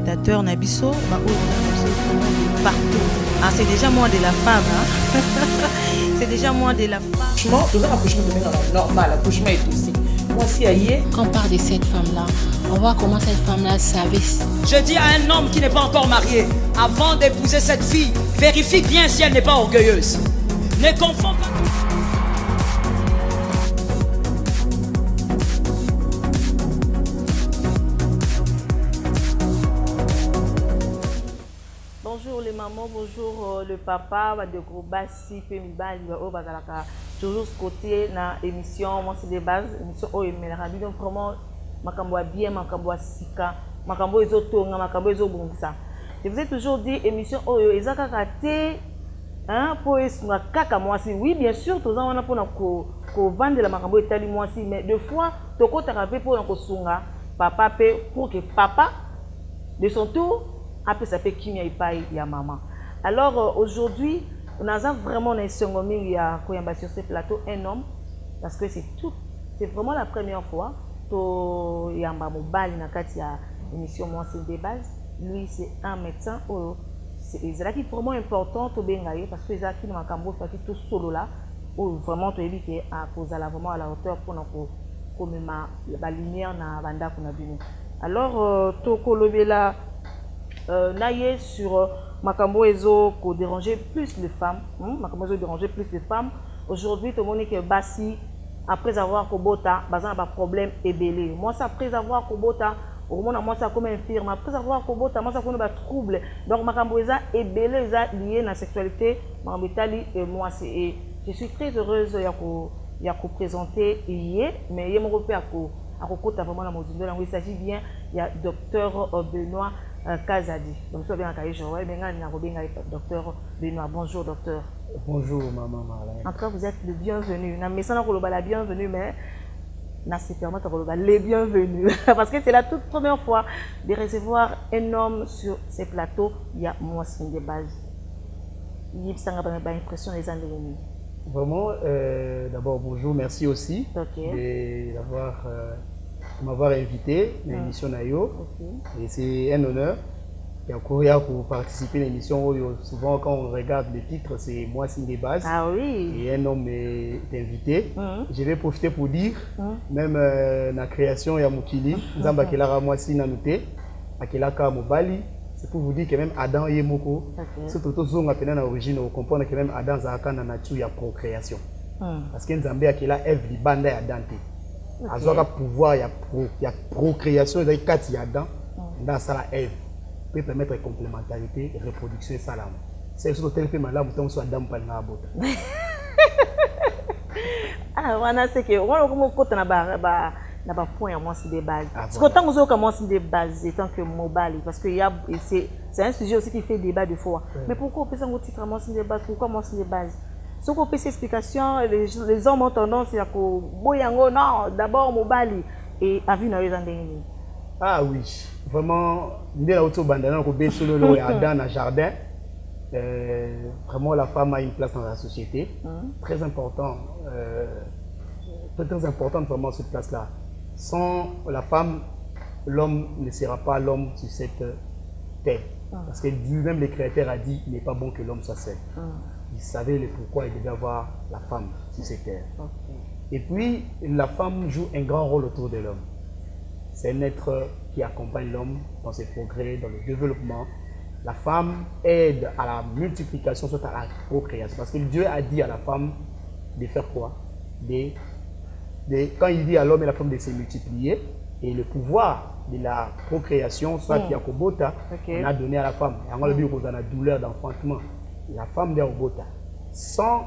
téléspectateurs Nabiso, partout. Ah, c'est déjà moins de la femme. Hein? C'est déjà moins de la femme. Franchement, tout ça, l'accouchement de normal, l'accouchement est aussi. Moi, si aïe. Quand on parle de cette femme-là, on voit comment cette femme-là savait. Je dis à un homme qui n'est pas encore marié, avant d'épouser cette fille, vérifie bien si elle n'est pas orgueilleuse. Ne confonds pas. Bonjour les mamans, bonjour le papa, de gros bassi, toujours ce côté dans l'émission, moi c'est des bases, l'émission oh mais la radio donc vraiment makambo bien, makambo sika, makambo ezotonga, makambo ezobongisa. Je vous ai toujours dit émission oh ezaka raté hein pour esunga kaka moi si oui bien sûr tous on a pour ko vendre la makambo etali moi si mais deux fois toko tarape pour ko sunga papa pour que papa de son tour après ça fait kimia ipai ya maman. Alors aujourd'hui, on a vraiment un songoming ya koyamba sur ce plateau un homme parce que c'est vraiment la première fois to yamba mobali na kati ya émission moi c'est des bases. Lui c'est un médecin c'est qui vraiment important to bengaye parce que ça qui na makambo fait tout solo là ou vraiment to éviter à cause à la vraiment à la hauteur pour comme la lumière na banda kuna bino. Alors to kolobela naïe sur Makambo Ezo qui déranger plus les femmes. Makambo Ezo déranger plus les femmes. Aujourd'hui, tout le monde est que Bassi, après avoir Kobota, Bazan a pas problème et belé. Moi, ça après avoir Kobota, au moment moi ça comme infirme. Après avoir Kobota, moi ça comme un trouble. Donc Makambo Ezo est belé, lié à la sexualité. Makambo Itali et moi c'est. Je suis très heureuse de vous présenter hier, mais il y a mon repère à côté vraiment la module. Il s'agit bien, il y a docteur Benoît Kazadi. Donc, je bien docteur Benoît. Bonjour, docteur. Bonjour, maman Marlène. En tout cas, vous êtes le bienvenu. Mais ça, on la bienvenue, mais les bienvenus. Parce que c'est la toute première fois de recevoir un homme sur ces plateaux. Il y a moi, c'est des bases. Il y a une impression des années. Vraiment, d'abord, bonjour, merci aussi d'avoir m'avoir invité à l'émission Nayo. Et c'est un honneur. Et encore pour participer à l'émission, souvent quand on regarde les titres, c'est moi signe des bases. Ah oui. Et un homme est invité. Je vais profiter pour dire, même la création, il y a Moukili, Zamba Kelara moi signe noté, Akelaka Mobali. C'est pour vous dire que même Adam et Moko, surtout tous ont appelé en origine, on comprend que même Adam Zaka na nature il y a procréation. Parce que Nzambe Akela Ève libanda ya Dante. Azoka pouvoir il y a procréation dans quatre Adam dans ça la Ève peut permettre complémentarité et reproduction et salam. C'est surtout tel que madame tombe sur Adam pas na bota. Ah wana c'est que on comme côté na ba point moi c'est des bases. Parce que tant que vous commencez des bases tant que mobile parce que c'est un sujet aussi qui fait débat de fois. Mais pourquoi on peut s'en titre moi c'est des bases pourquoi moi c'est des bases? Ce qu'on peut explication les hommes ont tendance à boyango non d'abord mobile et à vue na les ah oui vraiment dès la auto bandana ko be solo lo ya dans le jardin vraiment la femme a une place dans la société très important très importante vraiment cette place là sans la femme l'homme ne sera pas l'homme sur cette terre parce que lui-même le créateur a dit il n'est pas bon que l'homme soit seul. Il savait le pourquoi il devait avoir la femme sur cette terre. Et puis, la femme joue un grand rôle autour de l'homme. C'est un être qui accompagne l'homme dans ses progrès, dans le développement. La femme aide à la multiplication, soit à la procréation. Parce que Dieu a dit à la femme de faire quoi? Quand il dit à l'homme et à la femme de se multiplier, et le pouvoir de la procréation, soit qui a Kobota, on a donné à la femme. Et on a dit qu'on a la douleur d'enfantement. La femme de Kobota. Sans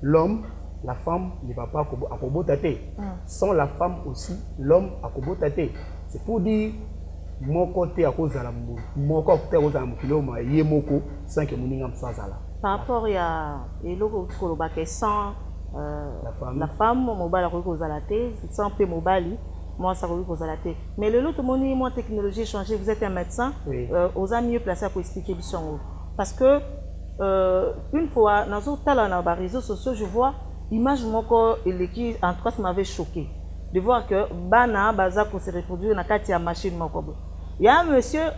l'homme, la femme ne va pas à Kobota. Sans la femme aussi, l'homme à Kobota. C'est pour dire, mon côté à cause de la mon côté à cause de la mokiloma, yemoko, sans que mon ingam soit là. Par rapport à sans la femme, mobile à cause de la thé, sans peu mobile. Moi, ça va cause à la tête. Mais le lot, mon technologie a changé. Vous êtes un médecin, vous êtes mieux placé pour expliquer le son. Parce que une fois, dans les réseaux sociaux, je vois l'image qui en trois m'avait choqué. De voir que Bana Baza pour se reproduire dans la machine. Il y a un monsieur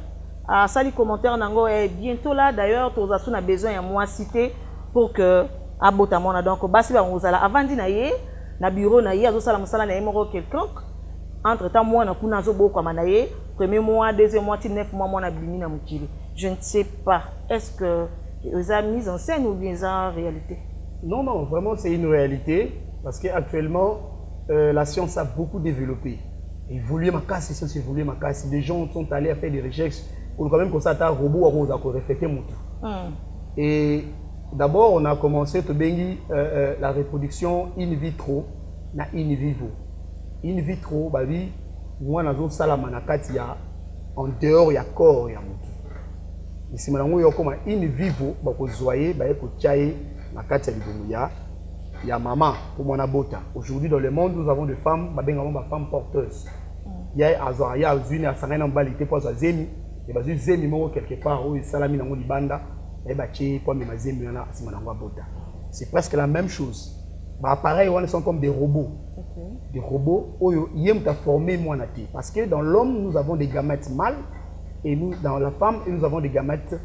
ça les commentaires nango est bientôt là d'ailleurs tous on a besoin de moi citer pour que abotamona donc basi ba ngozala avant dinaye na bureau na ye azosala musala na yemoko quelconque entre temps moi na kuna zo boko na ye premier mois deuxième mois 9 mois moi na bimi na mukili je ne sais pas est-ce que vous avez mis en scène ou bien en réalité? Non, non, vraiment c'est une réalité parce qu'actuellement la science a beaucoup développé. Évoluer ma casse, science évoluer ma casse. Des gens sont allés à faire des recherches pour quand même qu'on s'attend à un robot à refléter mon tout. Et d'abord on a commencé la reproduction in vitro na in vivo. In vitro, bah oui, moi na zone salamana katia en dehors ya corps ya mutu. Ici maintenant yo comme in vivo ba ko zoyer ba ko tchaye na katia libomu ya maman pour moi na bota. Aujourd'hui dans le monde nous avons des femmes ba benga ba femmes porteuses. Ya azwa ya zuni asangana mbalité pour za zemi et ba zemi moko quelque part où salami na ngo libanda et ba tché pour mes zemi na asima na ngo bota. C'est presque la même chose. Bah pareil, on sont comme des robots. Des robots, ils ont formé moi nati. Parce que dans l'homme, nous avons des gamètes mâles et nous, dans la femme, nous avons des gamètes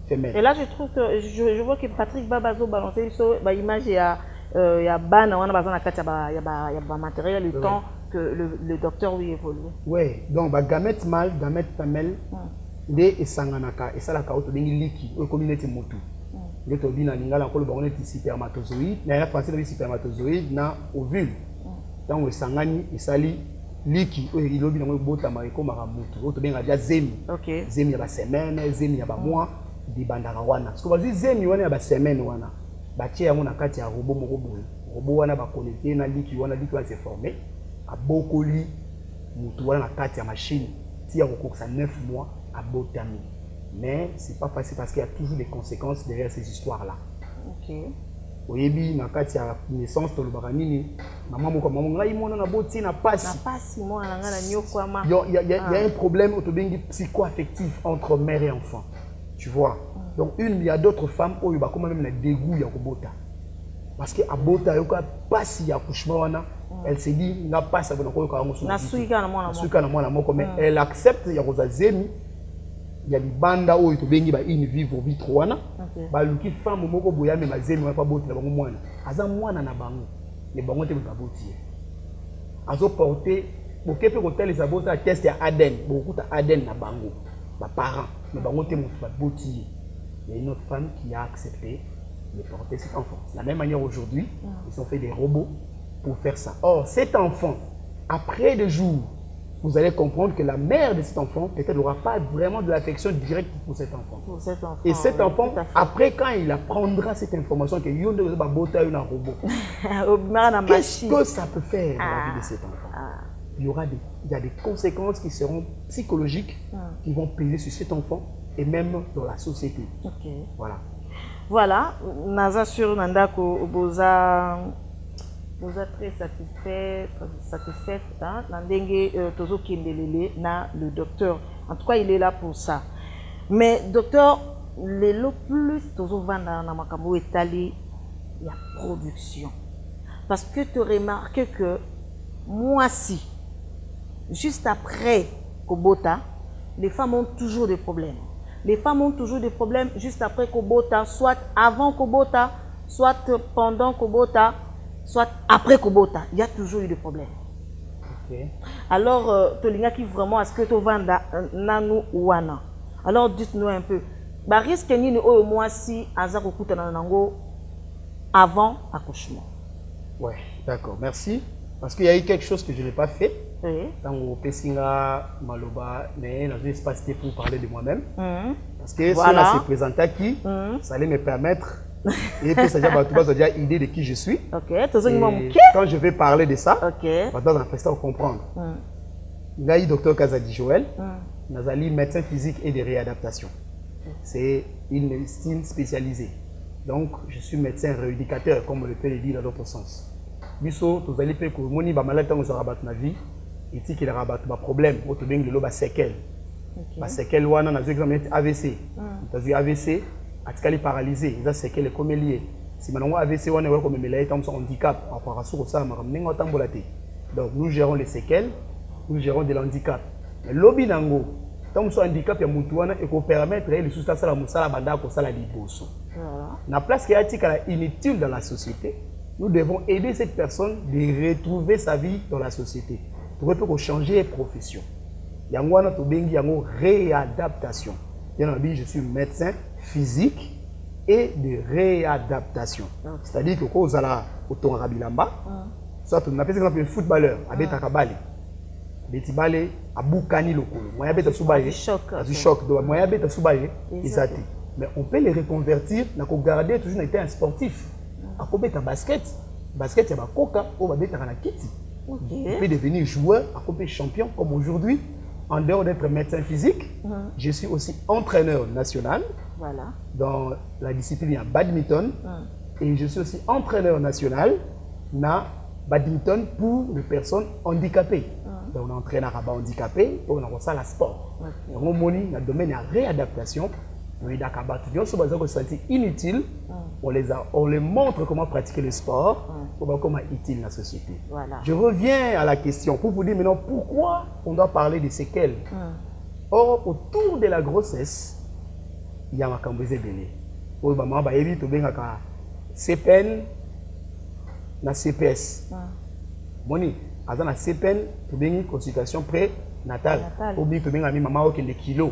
femelles. Et là, je trouve que je vois que Patrick Babazo balancer sur l'image, il y a ban, on a besoin de matériel, le temps que le docteur lui évolue. Oui, donc bah gamètes mâles, gamètes femelles, des et sanganaka et ça la kaoto dengi liki, au communauté motu. Les tobis na lingala encore le baron est spermatozoïde, na la français de spermatozoïde na ovule. Tant que sangani et sali liki, il lobi na bota mariko maramutu. Auto bien déjà zemi. OK. Zemi ya ba semaine, zemi ya ba mois, di bandara wana. Parce que vas zemi wana ya ba semaine wana. Ba tia yango na kati ya robot moko boye. Robot wana ba connecter na liki va se former. A bokoli mutu wana na kati ya machine. Tia ko ça 9 mois à botami. Mais c'est pas facile parce qu'il y a toujours des conséquences derrière ces histoires-là. Ok. Oyebi na kati ya naissance to lobakanini maman moko maman ngai mona na boti na passe. Na passe mona na ngana nyokwama. Il y a un problème autobengi psycho-affectif entre mère et enfant. Tu vois. Donc il y a d'autres femmes où il va quand même na dégoût ya kobota. Parce que abota yoka passe ya accouchement wana, elle se dit na passe na ko yoka ngo. Na suika na mwana moko. Suika na mwana moko mais elle accepte ya kozazemi. Il y a des bandes où ils bengi ba in vivo vitro wana ba luki femme moko boya me mazemi wa pa boti na bango mwana aza mwana na bango les bango te ba boti azo porter bokepe ko tele za bota test ya ADN beaucoup ta ADN na bango ba parents mais bango te mutu ba boti. Il y a une autre femme qui a accepté de porter cet enfant. De la même manière aujourd'hui, ils ont fait des robots pour faire ça. Or cet enfant après 2 jours vous allez comprendre que la mère de cet enfant peut-être n'aura pas vraiment de l'affection directe pour cet enfant. Et cet enfant, après quand il apprendra cette information que il qu'est-ce que ça peut faire dans la vie de cet enfant? Il y a des conséquences qui seront psychologiques qui vont peser sur cet enfant et même dans la société. Voilà. Voilà, Naza sur Nandako Oboza. Vous êtes très satisfaite, hein? Tozo Kindelele, le docteur. En tout cas, il est là pour ça. Mais docteur, le plus Tozo Vanda na makambo etali la production. Parce que tu remarques que moi si, juste après Kobota, les femmes ont toujours des problèmes. Les femmes ont toujours des problèmes juste après Kobota, soit avant Kobota, soit pendant Kobota, soit après Kobota, il y a toujours eu des problèmes. Okay. Alors, Tolinga qui vraiment est-ce que tu vends nanu wana. Alors dites-nous un peu. Bah risque ni au moins si azar okuta nango avant accouchement. Ouais, d'accord, merci. Parce qu'il y a eu quelque chose que je n'ai pas fait. Oui. Dans le Pessinga Maloba, mais dans l'espace pour parler de moi-même. Parce que voilà. Cela s'est présenté qui, ça allait me permettre. Et puis ça déjà idée de qui je suis. Okay. Quand je vais parler de ça, maintenant on va comprendre. Il y a eu docteur Kazadi Joël, Nazali médecin physique et de réadaptation. C'est une médecine spécialisée. Donc je suis médecin rééducateur, comme on le peut le dire dans d'autres sens. Biso, tu vas aller faire que moni ba malade tant que rabat ma vie, et tu qu'il rabat ma problème, au tout bien le ba séquelle. Ba séquelle wana na exemple AVC. Tu as vu AVC? Atikali paralysé, ils ont séquelles comme lié. Si maintenant AVC on est comme mais là handicap, à part ça ça m'a ramené en tambolaté. Donc nous gérons les séquelles, nous gérons de l'handicap. Mais lobby nango, tant que handicap ya mutu wana et ko permettre les sous ça la musala banda ko sala liboso. Na place qui est inutile dans la société, nous devons aider cette personne de retrouver sa vie dans la société. Pour que changer de profession. Yango wana to bengi yango réadaptation. Je suis médecin physique et de réadaptation. C'est-à-dire que quand vous allez au Tonga Bilamba, soit on appelle un footballeur, abeta kabale. Beti bale abukani lokolo. Moya beta subaye. Du choc. Donc moya beta subaye izati. Mais on peut les reconvertir, na ko garder toujours été un sportif. A ko beta basket, basket ya ba koka o ba beta kana kiti. On peut devenir joueur, a ko champion comme aujourd'hui. En dehors d'être médecin physique, je suis aussi entraîneur national dans la discipline à badminton et je suis aussi entraîneur national na badminton pour les personnes handicapées. Donc on entraîne à handicapés pour on a la sport. Donc on moni dans le domaine de la réadaptation, on est d'accord. Tout ce qui se sentit inutile, on les montre comment pratiquer le sport, pour voir comment utile la société. Je reviens à la question pour vous dire maintenant pourquoi on doit parler de séquelles. Or, autour de la grossesse, il y a un cambrisé belé. Pour maman, bah évite au bien à CPN, na CPS. Moni, à la CPN, pour bien consultation prénatale. Pour bien que bien ami maman au des kilos.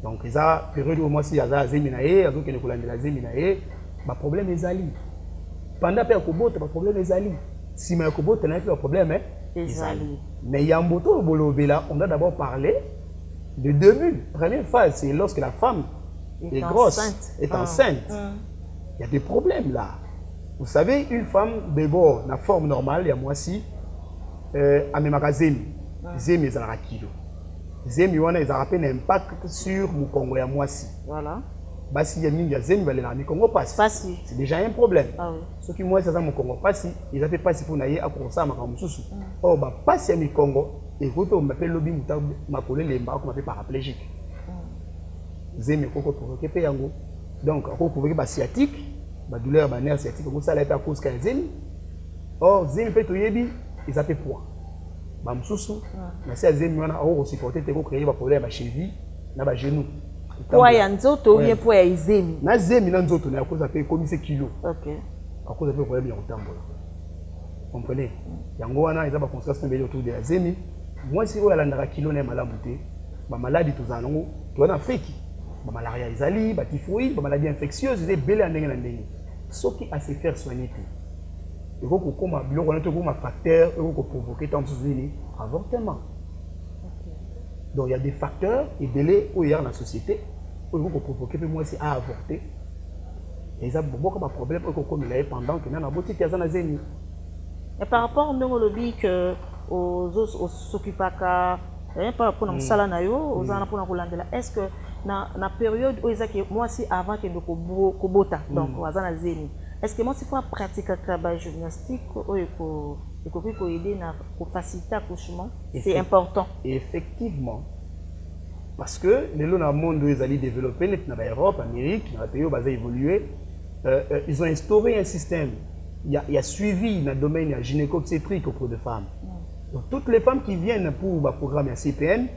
Donc, il y a une période où moi, si il y a des séminaires, il y a des séminaires, le problème est ali. Pendant que le problème est ali. Si il y a un problème, c'est ali. Mais il y a un bouton on doit d'abord parler du début. La première phase, c'est lorsque la femme est grosse, est enceinte. Il y a des problèmes là. Vous savez, une femme, d'abord, la forme normale, il y a moi aussi, à mes magasins, zémi ezalaka kilo. Zémi wana ezalaka un impact sur mon Congo à moi aussi. Voilà. Basi ya mingi ya zémi balela mi Congo passe. C'est déjà un problème. Ce qui moi ça mon Congo passe, ils avaient pas si pour naïe à ça ma mususu. Oh bah passe ya mi Congo et quand on m'appelle lobby muta makole lemba on m'appelle paraplégique. Zémi koko provoquer pe yango. Donc on provoquer ba sciatique, ba douleur ba nerf sciatique comme ça là à cause qu'un zémi. Or zémi peut yebi ils appellent poids. Ba mususu na si zémi wana au supporter te ko créer ba problème ba cheville na ba genou. Poids ya nzoto ou bien poids ya zémi. Na zémi na nzoto na cause appelle comme 5 kilos. OK. À cause de problème ya kotambola. Comprenez? Yango wana ils ba conséquences mbele autour de la zémi. Moi si oya landaka kilo na malamu te, ba maladie tozanango, to na Afrique. Ba malaria ezali, ba typhoïde, ba maladie infectieuse, ils belé ndenge na ndenge. Soki à se faire soigner te. Il faut qu'on comme biloko na to comme facteur, il faut provoquer tant de avortement. Donc il y a des facteurs et délais où il y a dans la société où il faut provoquer moi aussi à avorter. Et ça beaucoup de problèmes pour qu'on l'ait pendant que nous avons beaucoup de zémi. Et par rapport au lobby que aux s'occupaka par rapport à sala na yo aux ana pour kolandela est-ce que na période où ils a que moi si avant que ndoko kobota donc azana zémi est-ce que moi si faut pratiquer travail gymnastique ou pour aider pour faciliter l'accouchement c'est important. Effectivement. Parce que les gens dans le monde où ils allaient développer, dans l'Europe, l'Amérique, dans les pays où ils ont évolué, ils ont instauré un système. Il y a suivi dans le domaine gynéco-obstétrique auprès des femmes. Donc toutes les femmes qui viennent pour le programme CPN,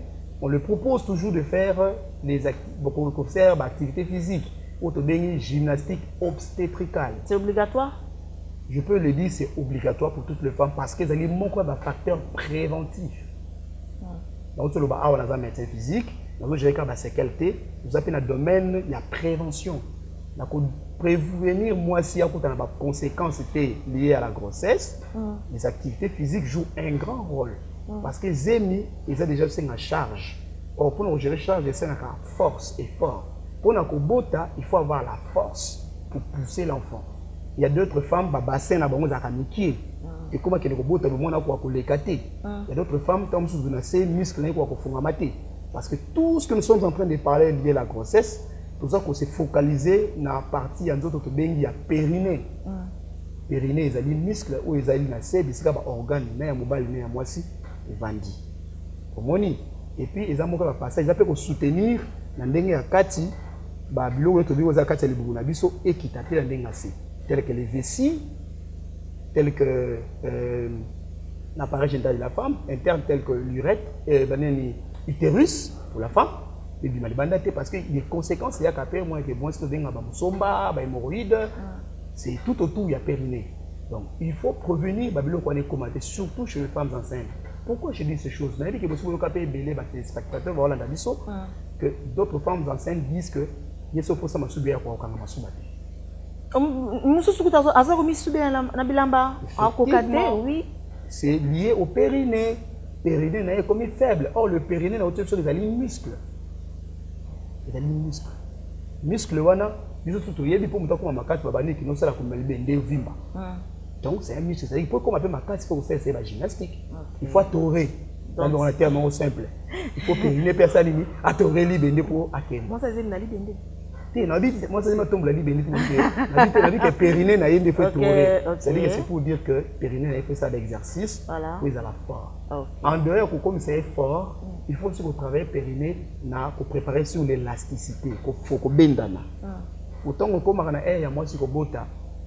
on leur propose toujours de faire des activités physiques, autobénie, gymnastique obstétricale. C'est obligatoire? Je peux le dire, c'est obligatoire pour toutes les femmes parce qu'elles ont manqué d'un facteur préventif. Donc, si vous avez un médecin physique, vous avez un sécurité, vous avez un domaine de la prévention. Donc, prévenir, moi, si il y a des conséquences liées à la grossesse, les activités physiques jouent un grand rôle. Parce que les amis, ils ont déjà en charge. Or, pour nous gérer la charge, c'est une force et fort. Pour nous bota, il faut avoir la force pour pousser l'enfant. Il y a d'autres femmes, bassin na bango za kamikie. Et comment que les robots te demandent quoi pour les cater. Il y a d'autres femmes qui sont dans ces muscles quoi pour faire mater. Parce que tout ce que nous sommes en train de parler lié à la grossesse, tout ça qu'on s'est focalisé dans la partie en d'autres bengi ya périnée. Périnée, ils ont des muscles où ils ont des sève, ils ont des organes, mais un mobile, mais un moisi, ils vendent. Comoni. Et puis ils ont mon passage, ils appellent soutenir dans dengue ya kati, ba bilo to bi oza kati le buguna biso équitatif dans dengue assez. Tels que les vessies, tels que l'appareil génital de la femme, interne tel que l'urètre, utérus pour la femme. Et puis, parce que les conséquences, il y a qu'à faire, moi, que bon, c'est des hémorroïdes, c'est tout autour, il y a périnée. Donc, il faut prévenir, surtout chez les femmes enceintes. Pourquoi je dis ces choses? Que d'autres femmes enceintes disent que c'est lié au périnée. Périnée n'est comme faible. Or, le périnée n'a autre chose que les muscles. Les muscles. Muscles, donc, c'est un muscle. Il faut qu'on appelle ma casse, il faut faire la gymnastique. Il faut atorer. Dans le terme simple. Il faut périnée, personne atorer l'ibende pour acquérir. Moi, ça c'est la libende. Moi, ça c'est tombe la libende pour dire que périnée n'a pas fait tourner. C'est pour dire que périnée n'a fait ça d'exercice. Puis à la fort. En dehors, comme c'est fort, il faut aussi travailler périnée pour préparer sur l'élasticité. Il faut qu'on bendana. Autant qu'on comme on a air, moi si qu'on bota.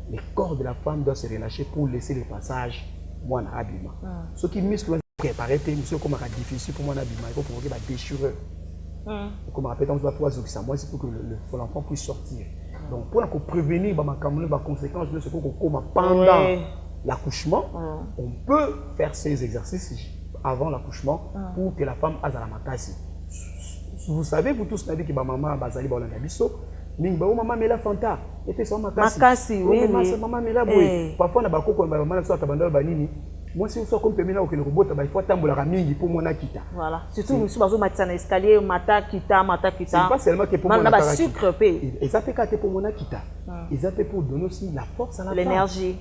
Le corps de la femme doit se relâcher pour laisser le passage moi en habillement. Ce qui muscle préparer monsieur comme difficile pour moi en habillement, il faut provoquer la déchirure. Comme on rappelle, on doit pouvoir ça. Moi c'est pour que l'enfant puisse sortir. Donc pour prévenir les conséquences de ce qu'on coma pendant l'accouchement, on peut faire ces exercices avant l'accouchement pour que la femme ait la makasi. Vous savez, vous tous savez que maman bazali ba biso. Maman mais la fanta et puis ça makasi oui maman mais la boy parfois na bakoko maman so tabanda banini moi si so comme pemina au que le robot il faut tambola mingi pour mon akita voilà surtout monsieur bazo matisa na escalier mata kita c'est pas seulement que pour mon na sucre pe et ça fait que pour mon akita et ça fait pour donner aussi la force à la l'énergie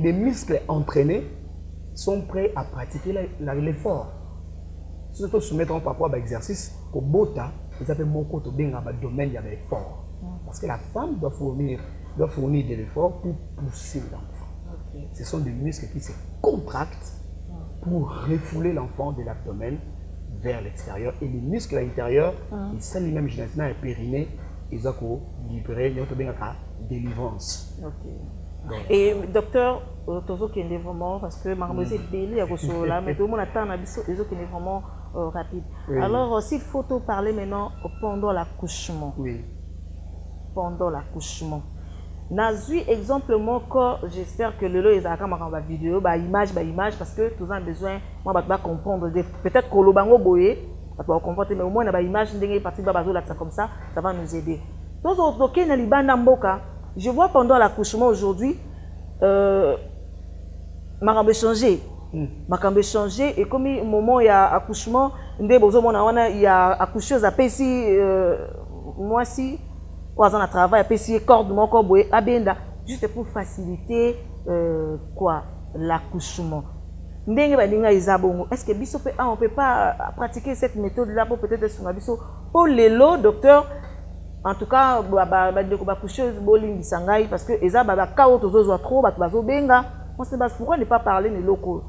des muscles entraînés sont prêts à pratiquer l'effort surtout soumettre parfois à exercice pour bota. Ils appellent mon côté dans le domaine de l'effort. Parce que la femme doit fournir de l'effort pour pousser l'enfant. Ce sont des muscles qui se contractent pour refouler l'enfant de l'abdomen vers l'extérieur. Et les muscles à l'intérieur, ils sont les mêmes généralement et périnée, ils ont libéré, ils ont la délivrance. Et docteur, Tozo qui est vraiment, parce que Marmoset Béli a reçu là, mais tout le monde attend un abisso, et qui est vraiment rapide. Alors, s'il faut te parler maintenant pendant l'accouchement. Oui. Pendant l'accouchement. Nazui, exemple, j'espère que le lot est à vidéo, image, parce que tous ont besoin, moi, je vais comprendre. Peut-être que le bango boye, je vais comprendre, mais au moins, on a une image, comme ça, ça va nous aider. Donc, je vois pendant l'accouchement aujourd'hui, ma changé. Ma changé et comme au moment il y a accouchement, il y a accoucheuse à Pessi, moi si, on a travail à Pessi, corde mon corps abenda, juste pour faciliter quoi l'accouchement. Est-ce que on peut pas pratiquer cette méthode là pour peut-être pour les lots, docteur? En tout cas, parce que pourquoi ne pas parler des locaux?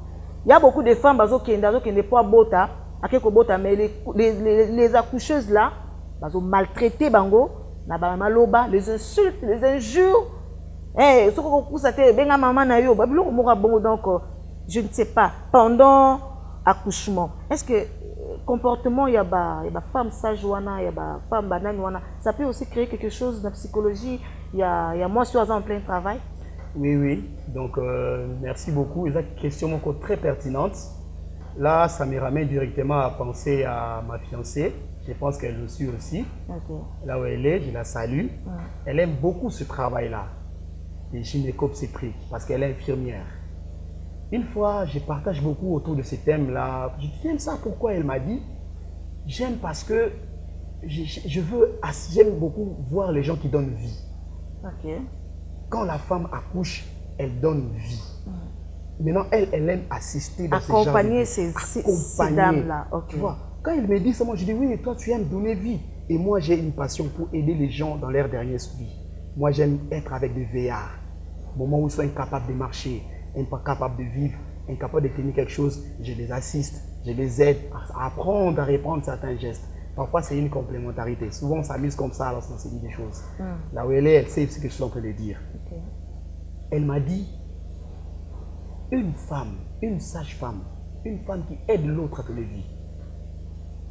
Il y a beaucoup de femmes qui ne pas bota, mais les accoucheuses là, elles ont maltraité bango, les insultes, les injures. Donc, je ne sais pas, pendant accouchement, est-ce que comportement, il y a des femmes sages, il y a des femmes bananes, ça peut aussi créer quelque chose de la psychologie. Il y a moi, je suis en plein travail. Oui. Donc, merci beaucoup. C'est une question encore très pertinente. Là, ça me ramène directement à penser à ma fiancée. Je pense qu'elle le suit aussi. Là où elle est, je la salue. Elle aime beaucoup ce travail-là, les gynéco-obstétriques, parce qu'elle est infirmière. Une fois, je partage beaucoup autour de ces thèmes-là. Je dis, j'aime ça, pourquoi? Elle m'a dit, j'aime parce que j'aime beaucoup voir les gens qui donnent vie. Quand la femme accouche, elle donne vie. Maintenant, elle aime assister dans accompagner ces dames-là. Tu vois, quand elle me dit ça, moi je dis, oui, mais toi tu aimes donner vie. Et moi, j'ai une passion pour aider les gens dans leur dernière vie. Moi, j'aime être avec des VR. Au moment où ils sont incapables de marcher, incapables de vivre, incapables de tenir quelque chose, je les assiste, je les aide à apprendre à répondre certains gestes. Parfois, c'est une complémentarité. Souvent, on s'amuse comme ça lorsqu'on se dit des choses. Là où elle sait ce que je suis en train de dire. Elle m'a dit, une femme, une sage-femme, une femme qui aide l'autre à donner vie,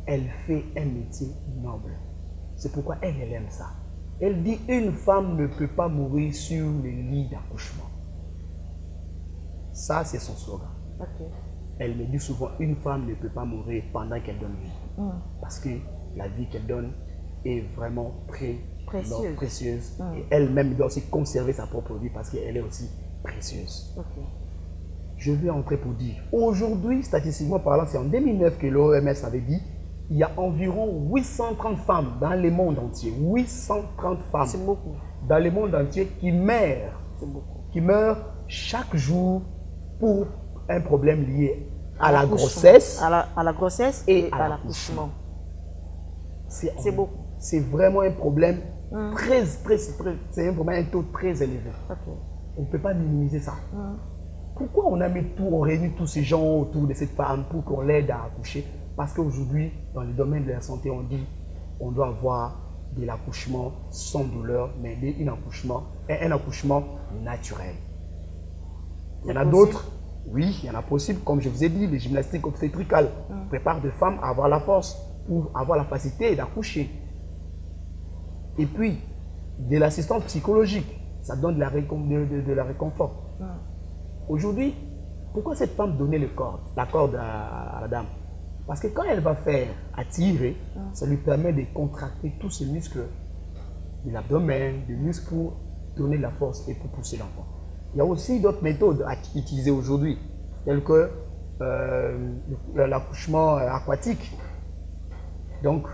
elle fait un métier noble. C'est pourquoi elle aime ça. Elle dit une femme ne peut pas mourir sur le lit d'accouchement. Ça, c'est son slogan. Ok. Elle me dit souvent, une femme ne peut pas mourir pendant qu'elle donne vie. Parce que la vie qu'elle donne est vraiment très précieuse. Et elle-même doit aussi conserver sa propre vie parce qu'elle est aussi précieuse. Ok. Je vais entrer pour dire, aujourd'hui, statistiquement parlant, c'est en 2009 que l'OMS avait dit, il y a environ 830 femmes dans le monde entier. 830 femmes. C'est beaucoup. Dans le monde entier qui meurent. C'est beaucoup. Qui meurent chaque jour pour un problème lié à la grossesse. À la grossesse et à l'accouchement. C'est beaucoup. C'est vraiment un problème c'est un problème, un taux très élevé. Okay. On ne peut pas minimiser ça. Pourquoi on a mis tout, on réunit tous ces gens autour de cette femme pour qu'on l'aide à accoucher? Parce qu'aujourd'hui, dans le domaine de la santé, on dit qu'on doit avoir de l'accouchement sans douleur, mais un accouchement naturel. Il y en a d'autres, oui, il y en a possible, comme je vous ai dit, les gymnastiques obstétricales préparent des femmes à avoir la force pour avoir la facilité d'accoucher. Et puis, de l'assistance psychologique, ça donne de la réconfort. Aujourd'hui, pourquoi cette femme donnait la corde à la dame? Parce que quand elle va faire attirer, ça lui permet de contracter tous ces muscles de l'abdomen, des muscles pour donner de la force et pour pousser l'enfant. Il y a aussi d'autres méthodes à utiliser aujourd'hui, telles que l'accouchement aquatique. Donc,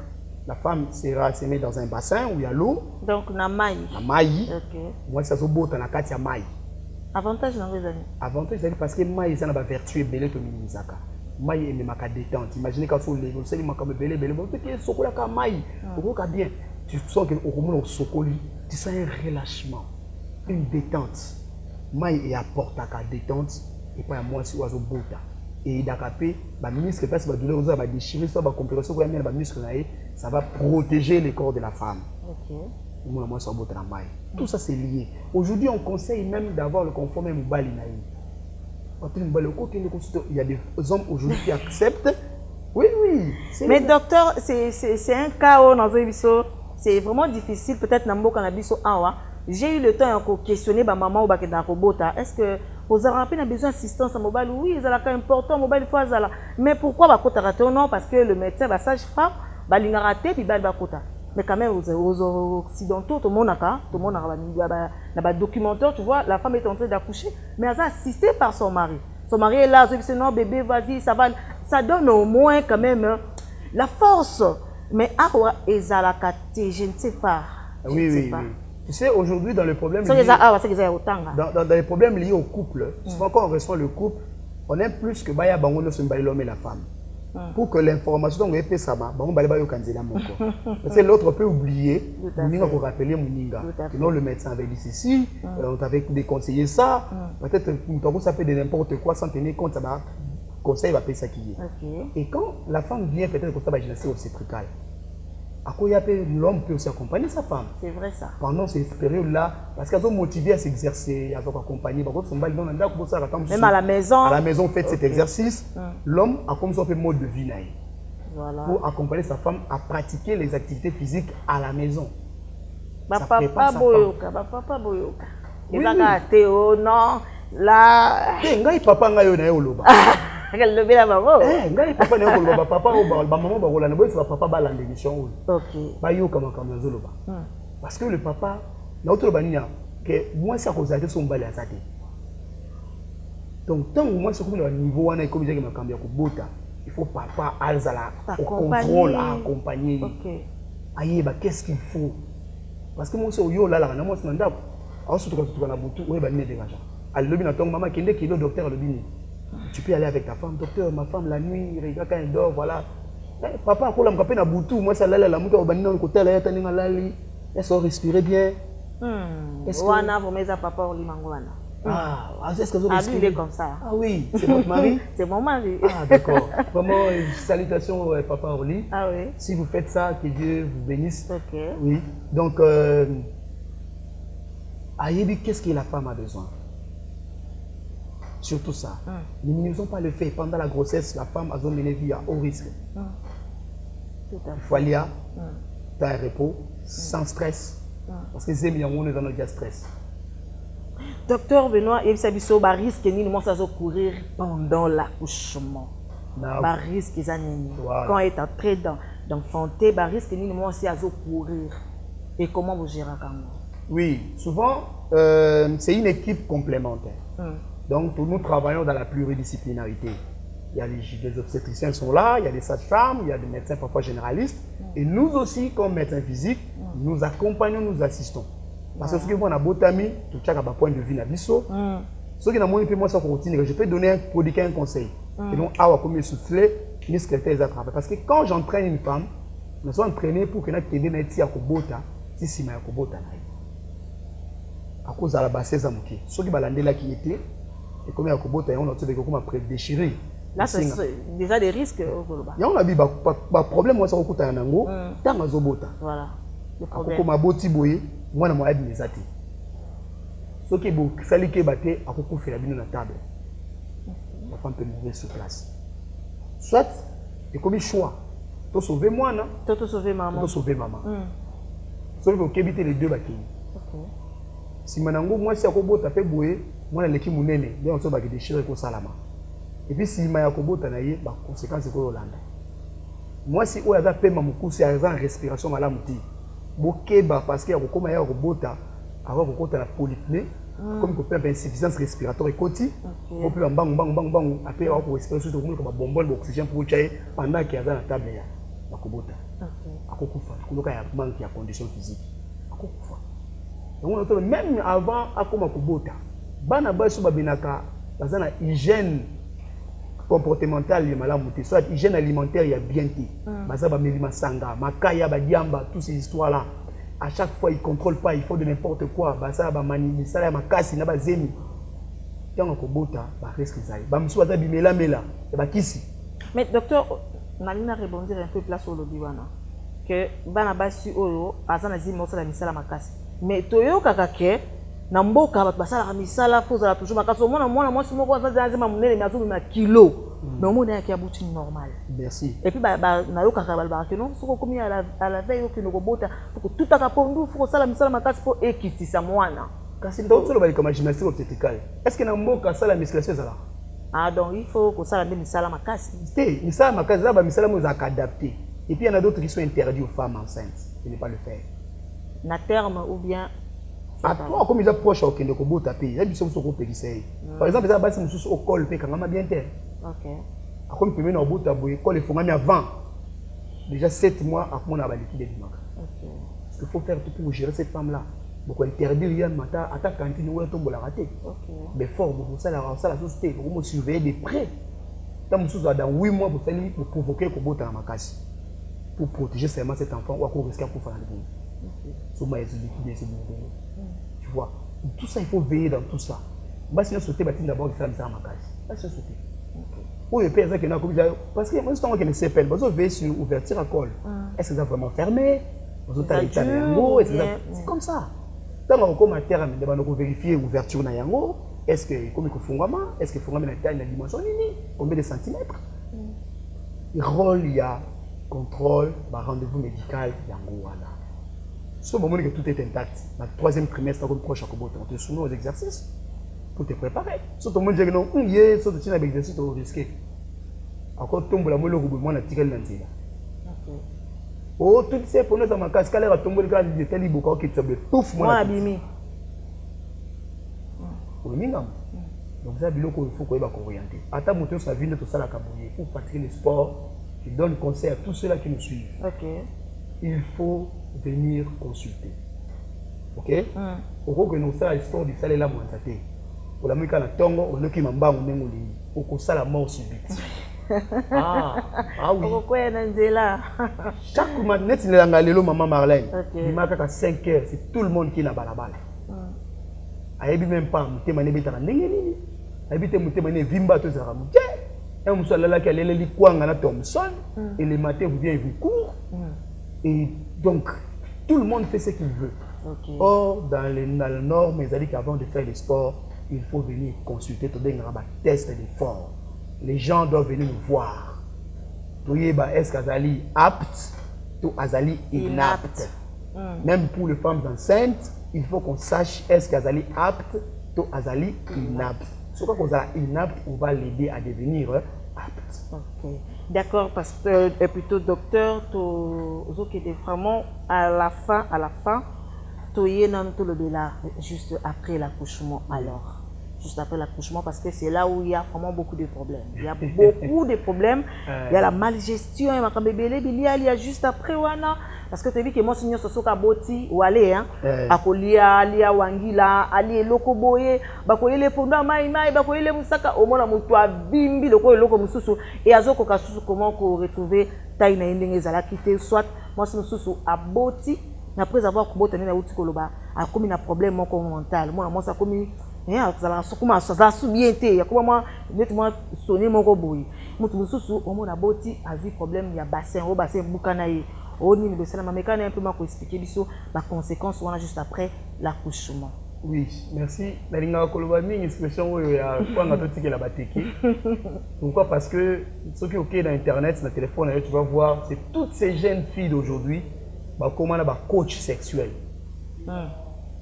la femme se met dans un bassin où il y a l'eau. Donc, na maï. La maï. Ok. Moi, ça se botte dans la carte, il y a maï. Avantage dans les années. Avantage, c'est parce que maï, ça n'a pas vertu belé que minimizaka. Maï est même à détente. Imaginez quand vous avez un belé, vous avez sokola ka maï. Vous avez bien. Tu sens que au sokoli, tu sens un relâchement, une détente. Maï est apporte à détente et pas à moi si oiseau bota. Et d'akapé, bah muscle parce que bah douleur va déchirer, ça va compresser, va muscle ça va protéger les corps de la femme. Ok. Moi ça bota la maille. Tout ça c'est lié. Aujourd'hui on conseille même d'avoir le confort même bali naï. Il y a des hommes aujourd'hui qui acceptent. Oui. Mais docteur, c'est un chaos dans un biseau. C'est vraiment difficile peut-être nambo cannabis awa. J'ai eu le temps de questionner ma maman ou bakenda robota. Est-ce que vous avez besoin d'assistance à mobile? Oui, c'est important mobile fois zala. Mais pourquoi bakota raté? Non, parce que le médecin va sage-femme va l'ingaraté puis va bakota. Mais quand même aux occidentaux tout le monde a documentaire, tu vois, la femme est en train d'accoucher, mais elle est assistée par son mari. Son mari est là, il dit non bébé, vas-y, ça va. Ça donne au moins quand même la force. Mais awa ezalakate, je ne sais pas. Oui. Tu sais, aujourd'hui, dans les problèmes liés, dans les problèmes liés au couple, souvent quand on reçoit le couple, on aime plus que Baya Bangono Sumbaï l'homme et la femme. Pour que l'information soit faite, parce que l'autre peut oublier, Mouninga pour rappeler Mouninga. Sinon, le médecin avait dit ceci, on t'avait déconseillé ça, peut-être que ça peut de n'importe quoi sans tenir compte, ça va conseil va payer ça qui est. Et quand la femme vient peut-être comme ça, va gymnastique obstétricale. L'homme peut aussi accompagner sa femme. C'est vrai ça. Pendant ces périodes-là, parce qu'elles sont motivées à s'exercer, à accompagner. Même à la maison. À la maison, on fait cet exercice. L'homme a comme ça un mode de vie. Voilà. Pour accompagner sa femme à pratiquer les activités physiques à la maison. Papa boyoka. Il va Théo, non. Là. Papa lever la maman. Papa maman papa ba l'émission. OK. Ba yo kama zoloba. Parce que le papa na autre bania que moi ça cause de son balé à ça. Donc tant moi c'est comme le niveau on est comme dire que makambia ko bota, il faut papa alzala au contrôle à accompagner. OK. Aïe ba qu'est-ce qu'il faut? Parce que moi c'est yo là na moi c'est ndako. Alors surtout quand tu vas na butu, ouais ba ne dérange. Al lobi na ton maman kende ki le docteur le bini. Tu peux aller avec ta femme, docteur, ma femme la nuit, regarde quand elle dort, voilà. Papa, quand on a boutou, moi ça la mouka au banino le côté là, elle sort respirer bien. Est-ce que vous mettez papa au limangwana? Est-ce que vous il est comme ça. Ah oui, c'est votre mari? C'est mon mari. Ah d'accord. Vraiment salutations papa Orly. Ah oui. Si vous faites ça, que Dieu vous bénisse. OK. Oui. Donc Ayebi, qu'est-ce que la femme a besoin? Surtout ça. Ne minimisons pas le fait. Pendant la grossesse, la femme a mené vie à haut risque. Tout à Il fait. faut aller à temps et repos, sans stress. Parce que c'est mieux, on est dans notre stress. Docteur Benoît, il s'agit de risque ni nous ça courir pendant l'accouchement. Ba risque ils Voilà. quand est en train d'enfanter, ba risque ni nous aussi à courir. Et comment vous gérez quand même? Oui, souvent, c'est une équipe complémentaire. Donc, nous travaillons dans la pluridisciplinarité. Il y a les obstétriciens qui sont là, il y a des sages-femmes, il y a des médecins parfois généralistes. Et nous aussi, comme médecins physiques, nous accompagnons, nous assistons. Parce que ce que vous avez botami, tout ça a un point de vue na biso. Ce qui n'a pas moi ça continue, je peux donner un produit, un conseil. Et donc, à comme souffler, ni secrétaire attraper. Parce que quand j'entraîne une femme, nous sommes entraînés pour que nous t'aider à tirer à kobota, si c'est ma kobota à cause de la bassesse à moquer. Ce qui va là qui était, et comme il y a kobota, on a trouvé comment après déchirer. Là, c'est déjà des risques. Il y a un problème, moi, ça va un ango, tant à zobota. Voilà. Le problème. Comme à boti boye, moi, je suis mes athées. Ce qui est beau, il fallait que batte à couper faire la bine dans la table. La femme peut mourir sur place. Soit, et comme il choix, tu sauver moi, non? Tu sauver maman. Tu sauver maman. Sauf que éviter les deux bakini. Si manango moi si akobo tapé boye, moi na leki munene, bien on se ba déchirer ko salama. Et puis si ma yakobo tanaye, ba conséquence ko Yolanda. Moi si o yaza pema mukusi ya en respiration mala muti. Bokeba parce que yakoma ya robota avant ko kota la polypnée, comme ko perdre insuffisance respiratoire et koti, ko peut bang après on ko respirer sur ko ba bonbon d'oxygène pour chaye pendant qu'il y a dans la table ya bakobota. Akokufa, kuloka ya manque ya condition physique. Akokufa. Donc, même avant Akoma Kubota, Bana Basu Babinaka, dans la hygiène comportementale, soit hygiène alimentaire, il y a bien été. Bazaba Melima Sanga, Makaya Badiamba, toutes ces histoires-là. À chaque fois, ils ne contrôlent pas, ils font de n'importe quoi. Bazaba Mani, Misala Makasi, Naba Zemi. Quand on Kubota, risque ça. Bamsou Azabi Mela Mela, et Bakisi. Mais docteur, Nalina rebondir un peu place sur le diwana. Que Bana Basu Oro, Azana Zimi, Mosa Misala Makasi. Mais toyo kakake na mboka bato basala misala fozala toujours makasi omona mwana mwasi moko azazima munene mais azomema kilo mais omona yaki ya butu normal. Merci. Et puis na yo kaka balba que non soko komi à la veille yo kino kobota faut tout aka pondu faut sala misala makasi po ekitisa mwana kasi ndo tsolo bali comme gymnastique obstétricale. Est-ce que na mboka sala musculation sala? Ah donc il faut que sala misala makasi. C'est misala makasi za ba misala mo za adapté. Et puis il y en a d'autres qui sont interdits aux femmes enceintes de ne pas le faire. Na terme ou bien à toi comme ils approchent au kende ko bota pe ya biso so ko pekisei par exemple ça basi mususu au col pe kangama bien terre. OK comme premier na bota boye col efongami avant déjà 7 mois à mon abali qui dédimak. OK parce qu'il faut faire tout pour gérer cette femme là donc interdire rien mata à ta cantine ou tombe la rater. OK mais fort pour ça la société pour me surveiller de près tant mususu dans 8 mois pour faire pour provoquer ko bota na makasi pour protéger seulement cet enfant ou à risquer pour faire le tu vois, tout ça il faut veiller dans tout ça. Parce que sauter d'abord faire ça à ma case. Parce que sauter. Ou le père qui n'a pas parce que moi je ne sais pas, vous veillez sur l'ouverture à col. Est-ce que ça vraiment fermé? Vous êtes est-ce que c'est comme ça. Tant qu'on comme à terre mais on vérifier l'ouverture na yango, est-ce que comme il faut est-ce que faut la taille la dimension combien de centimètres? Le rôle il y a contrôle, rendez-vous médical yango voilà. Ce moment que tout est intact, le 3e trimestre, on proche à Kobota, on te soumet aux exercices pour te préparer. Si tout le monde dit que non, si tu as un exercice, tu vas risquer. Encore, tu as le roulement, tu as tiré. Oh, tout ça pour nous, ça m'a cassé, quand tu as tombé, il était libre, quand tu as tout moi abîmé. Donc, ça, il faut orienter. Attends, monter sa vie, tout ça, la cabouille, pour pratiquer le sport, tu donnes conseil à tous ceux-là qui nous suivent. Il faut venir consulter. Ok? Au que nous savons l'histoire du salaire là, pour la musique à la tongo, on a qui m'a bas, on est mouli. Au que ça la mort subite. Ah oui. Chaque matin, net il est dans le maman Marlène. Il m'a qu'à 5 heures, c'est tout le monde qui n'a pas la balle. Aïe même pas, muté mané bêta n'engeni. Aïe bêta muté mané vimba tout ça muté. Et on soit là qui allait les coins à la Thomson. Et les matins vous viennent vous court. Et donc, tout le monde fait ce qu'il veut. Or, dans le nord, mais ils dit qu'avant de faire le sport, il faut venir consulter, tout un test d'effort. Les gens doivent venir nous voir. est-ce qu'azali apte ou azali inapte. Même pour les femmes enceintes, il faut qu'on sache est-ce qu'azali apte ou azali inapte. Ce qu'on est inapte, on va l'aider à devenir apte. Ok. D'accord, pasteur, plutôt docteur, qui était vraiment à la fin, tu dans tout le delà juste après l'accouchement alors. Juste après l'accouchement, parce que c'est là où il y a vraiment beaucoup de problèmes. Il y a beaucoup de problèmes. Il y a la malgestion, il y a juste après, parce que tu as vu que moi, si je suis boti ou aller, akolia, alia wangila, ali loko boye, bakoye le punda mai, bakoye le musaka, au moins la moutoua bimbi, le loko mususu, et azoko kasusu, comment retrouver taille na indenge zala quitter, soit moi, si mususu aboti, après avoir combattu na outi koloba, a comme un problème mental, moi, ça comme ça bien été comment nettement sonner mon boy mutu mususu omona boti a vu problème ya bassin au bassin bukana ye oni le sala mamekana un peu ma ko expliquer biso la conséquence on a juste après l'accouchement. Oui, merci. Nalinga koloba mingi expression oyo ya kwanga totiki la bateki. Pourquoi? Parce que ceux qui OK dans internet, sur le téléphone, tu vas voir, c'est toutes ces jeunes filles d'aujourd'hui bah comment on a ba coach sexuel.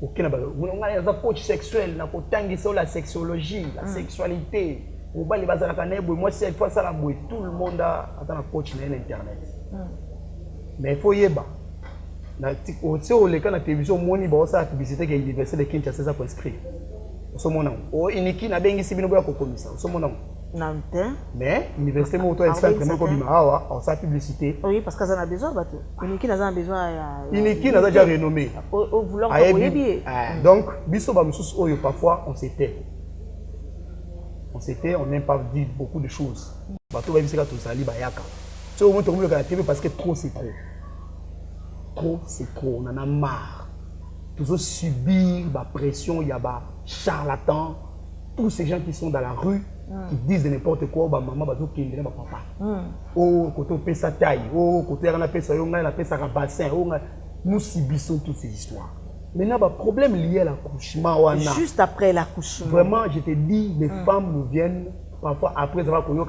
Ok, on a un coach sexuel, on a la sexologie, la sexualité. Moi, c'est une fois ça, tout le monde a un coach sur Internet. Mais il faut y aller. Si on est à la télévision, on a la publicité qui est l'université de Kinshasa pour inscrire. Mais l'université sa publicité. Oui, parce qu'elle a besoin. Iniki n'a besoin. Iniki n'a déjà renommé. Donc, parfois, on s'était. On n'aime pas dire beaucoup de choses. Parce que trop, c'est trop. Trop, c'est trop. On en a marre. Toujours subir la pression, il y a des charlatans, tous ces gens qui sont dans la rue, qui disent de n'importe quoi, maman, papa. Oh, quand on fait sa taille, oh, quand on fait sa bassin, nous subissons toutes ces histoires. Maintenant, le problème lié à l'accouchement, juste après l'accouchement. Vraiment, je te dis, les femmes nous viennent parfois après avoir connu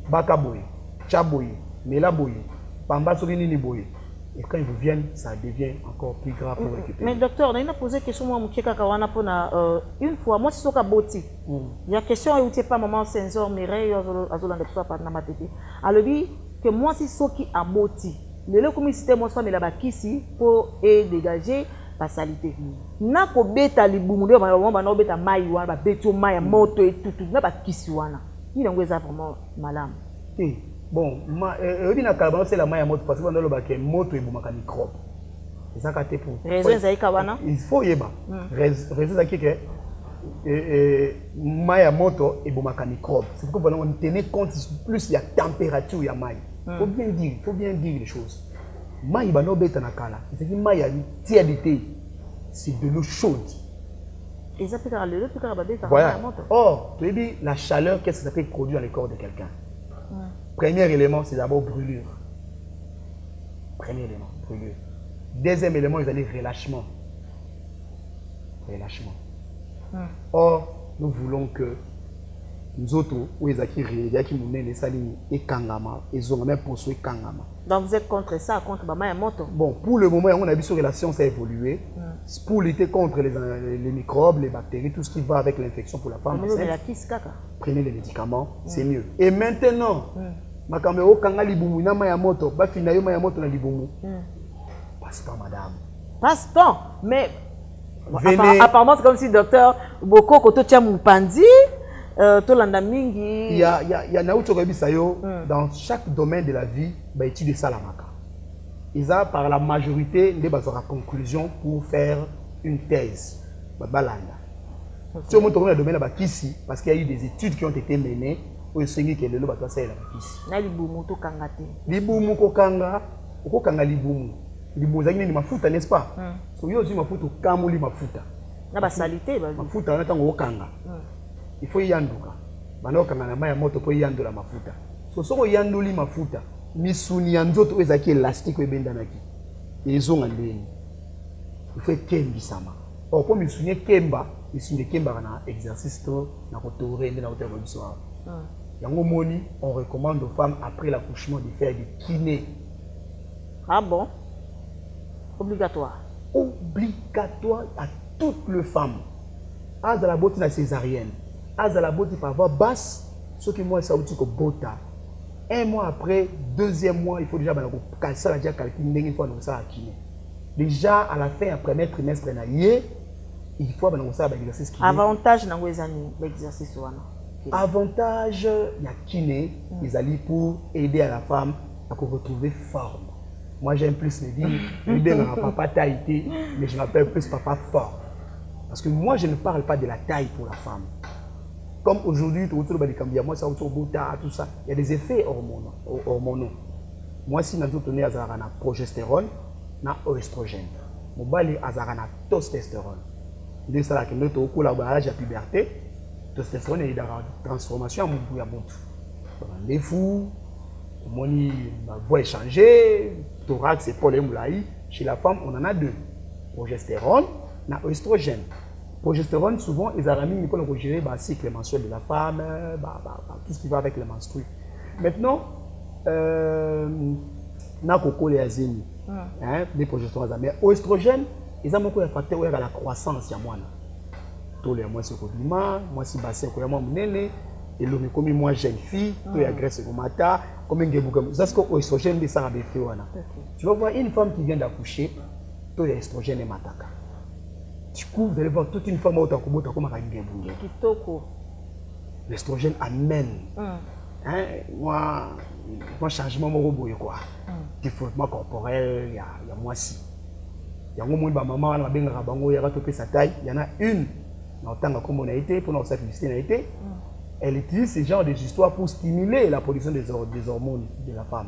Bakaboy, Chaboy, Melaboy, Pamba Sorinini Boy. Et quand ils vous viennent, ça devient encore plus grave pour récupérer. Mais docteur, on a posé une question une fois, moi c'est ce boti. Il y a une question où tu pas maman sensor Mireille azola de soit par na tete. Alors dit que moi c'est ce qui a boti. Le le comme système moi mais là kisi pour dégager la saleté. Na ko beta libumu ndio ba beta mai wa ba beto mai moto et tout na ba kisi wana. Il ngweza vraiment malamu. Bon, c'est la maille à moto parce que le moto est bon microbe. C'est ça qui est pour. Il faut y aller. Raison c'est que maille à moto est bon microbe. C'est pourquoi on tenait compte plus il y a température il y a maille. Faut bien dire les choses. Maille ba no beta na kala. C'est que maille a tièdité. C'est de l'eau chaude. Et ça peut le peut beta voilà. Or, tu dis la chaleur qu'est-ce que ça peut produire dans le corps de quelqu'un. Premier élément, c'est d'abord brûlure. Premier élément, brûlure. Deuxième élément, ils allaient relâchement. Relâchement. Or, nous voulons que nous autres, où ils ont les salines et kangama, ils ont même poursuivi kangama. Donc vous êtes contre ça, contre Bama et Moto? Bon, pour le moment, on a vu que la science a évolué. Pour lutter contre les microbes, les bactéries, tout ce qui va avec l'infection pour la femme. Prenez les médicaments, c'est mieux. Et maintenant, Makameo kanga libumu na maya moto, ba fina yo maya moto na libumu. Passe pas madame. Passe pas, mais apparemment c'est comme si docteur Boko koto tia mupandi to landa mingi. Il y a nauto kabisa yo dans chaque domaine de la vie, ba étudier ça la maka. Ils ont par la majorité des bases à conclusion pour faire une thèse. Ba balanda. Si on monte dans le domaine là ici parce qu'il y a eu des études qui ont été menées. Oui, c'est qui est le lot de la libumu to kangate. Libumu ko kanga, ko kanga libumu. Libumu zaki ni mafuta n'est-ce pas? So yo aussi mafuta kamuli mafuta. Na ba salité ba. Mafuta na tango kanga. Il faut yanduka. Bana kanga na maya moto po yandula mafuta. So soko yanduli mafuta, misuni ya nzoto ezaki élastique ebenda naki. Ezonga ndeni. Il faut kembi sama. Or pour misuni kemba, misuni kemba na exercice to na ko tourner na ko soir. Yango moni, on recommande aux femmes après l'accouchement de faire des kinés. Ah bon? Obligatoire. Obligatoire à toutes les femmes. À la beauté la césarienne, à la beauté par voie basse, ce qui moi ça veut dire que bota. Un mois après, deuxième mois, il faut déjà calcer la calculer une fois dans ça à kiné. Déjà à la fin, après premier trimestre, il faut avoir ça l'exercice kiné. Avantage dans l'exercice. Avantage, il y a kiné, ils allaient pour aider à la femme à retrouver forme. Moi j'aime plus me dire, je papa taille, mais je m'appelle plus papa fort. Parce que moi je ne parle pas de la taille pour la femme. Comme aujourd'hui, moi ça tout ça, il y a des effets hormonaux. Moi si nous tenons à la progestérone, na oestrogène. Mon bali azarana testostérone. De ça que notre collaboration la puberté, testostérone est dans la transformation mon bouya monte. Les fous, ma voix est changée, thorax et épaule moulaï. Chez la femme, on en a deux. Progestérone, na oestrogène. Progestérone, souvent, ils ont pour gérer le cycle menstruel de la femme, tout ce qui va avec le menstru. Maintenant, na coco les azémi. Des progestérone, mais oestrogène, ils ont beaucoup de facteurs à la croissance. Tous les mois, c'est moi, si bassin, moi, et l'homme comme moi, jeune fille, tout est graisse au matin, comme un gébou. C'est ce que l'oestrogène, ça a fait. Tu vas voir une femme qui vient d'accoucher, tout est oestrogène et mataka. Du coup, vous allez voir toute une femme comme un gébou. L'estrogène amène. Moi, changement mon robot quoi. Développement corporel, il y a moi si. Il y a un moment maman on a bien rabango, il y a ratopé sa taille, il y en a une dans tant que comme on a été pour notre publicité a été. Elle utilise ce genre d'histoires pour stimuler la production des hormones de la femme.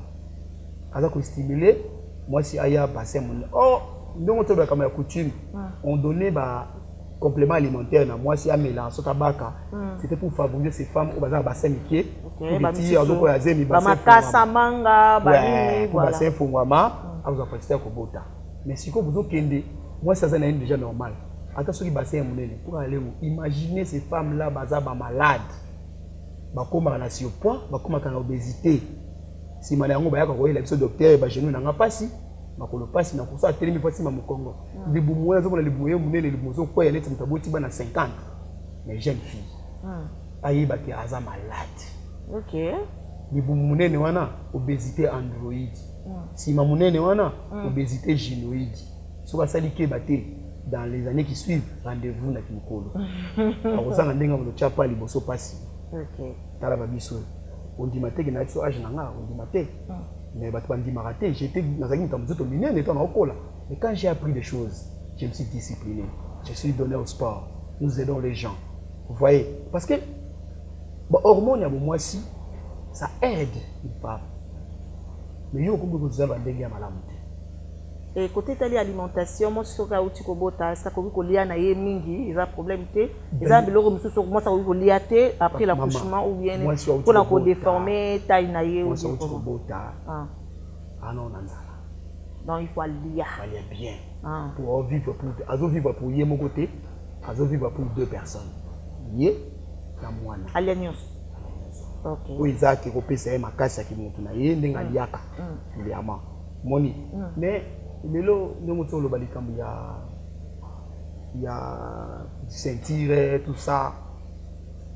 Quand on stimuler, moi si aya passé mon donc on comme la coutume, on donnait complément alimentaire na moi si à mélange au tabac, c'était pour favoriser ces femmes au bazar bassin miké. Petit azoko ya zemi bassin. Samanga, bassin fongwama, à vous apporter au bota. Mais si vous vous kende, moi ça c'est déjà normal. Attention qui bassin monene pour aller imaginer ces femmes là bazar malades. Bakoma na surpoids, bakoma na obésité. Si manango ba yaka ko ile biso docteur ba genou na ngapasi. Makolo pasi na kusa telemi pasi ma Congo. Libu moya zo na libu moya munene libu zo kwa yeleti mutaboti bana 50. Mais jeune fille. Ayiba ki aza malade. OK. Libu munene wana obésité androïde. Si ma munene wana obésité gynoïde. Soka salike baté dans les années qui suivent rendez-vous na kimokolo. Akosanga ndenga mo chapa liboso pasi. OK. Tala ba biso. On dit maté que na biso âge nanga on dit maté. Mais j'étais dans un mais quand j'ai appris des choses, je me suis discipliné. Je suis donné au sport. Nous aidons les gens. Vous voyez? Parce que hormones, moi aussi, ça aide une femme. Mais il y a beaucoup de choses qui et côté de l'alimentation, moi je suis au Kobota, ça que lié na mingi, il y a problème té, ils ont biloko mususu moi ça ko lié après l'accouchement ou bien pour la déformer taille na yé ou bien Kobota. Ah non nanzala. Donc il faut lier. Aller bien. Pour vivre pour yé mon côté, vivre pour deux personnes. Yé na mwana. Alliance. OK. Oui, ça qui repose ma casse qui monte na yé ndenga liaka. Liama. Moni. Mais lelo nous sommes le il y a ceinture tout ça